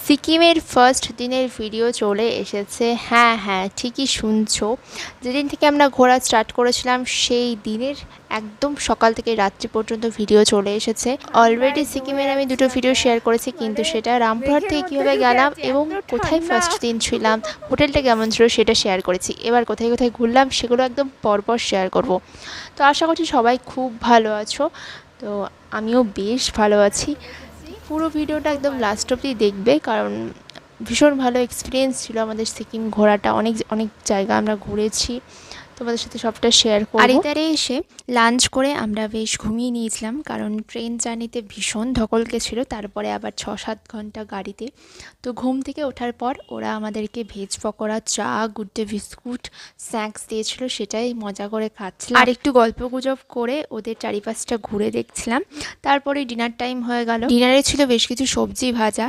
সিকিমের ফার্স্ট দিনের ভিডিও চলে এসেছে। হ্যাঁ, ঠিকই শুনছো। যেদিন থেকে আমরা ঘোরা স্টার্ট করেছিলাম সেই দিনের একদম সকাল থেকে রাত্রি পর্যন্ত ভিডিও চলে এসেছে। অলরেডি সিকিমের আমি দুটো ভিডিও শেয়ার করেছি, কিন্তু সেটা রামপুরহাট থেকে কীভাবে গেলাম এবং কোথায় ফার্স্ট দিন ছিলাম, হোটেলটা কেমন ছিল সেটা শেয়ার করেছি। এবার কোথায় কোথায় ঘুরলাম সেগুলো একদম পরপর শেয়ার করব। তো আশা করছি সবাই খুব ভালো আছো। তো আমিও বেশ ভালো আছি। পুরো ভিডিওটা একদম লাস্ট অবধি দেখবে, কারণ ভীষণ ভালো এক্সপিরিয়েন্স ছিল আমাদের সিকিম ঘোরাটা। অনেক অনেক জায়গা আমরা ঘুরেছি, তোমাদের সাথে সবটা শেয়ার করব। আরিতারে এসে লাঞ্চ করে আমরা বেশ ঘুমিয়ে নিয়েছিলাম, কারণ ট্রেন জার্নিতে ভীষণ ধকল গেছিলো। তারপরে আবার 6-7 ঘন্টা গাড়িতে। তো ঘুম থেকে ওঠার পর ওরা আমাদেরকে ভেজ পকোড়া, চা, গুড ডে বিস্কুট, স্ন্যাক্স দিয়েছিল, সেটাই মজা করে খাচ্ছিলাম আর একটু গল্প গুজব করে ওদের চারিপাশটা ঘুরে দেখছিলাম। তারপরে ডিনার টাইম হয়ে গেল। ডিনারে ছিল বেশ কিছু সবজি ভাজা।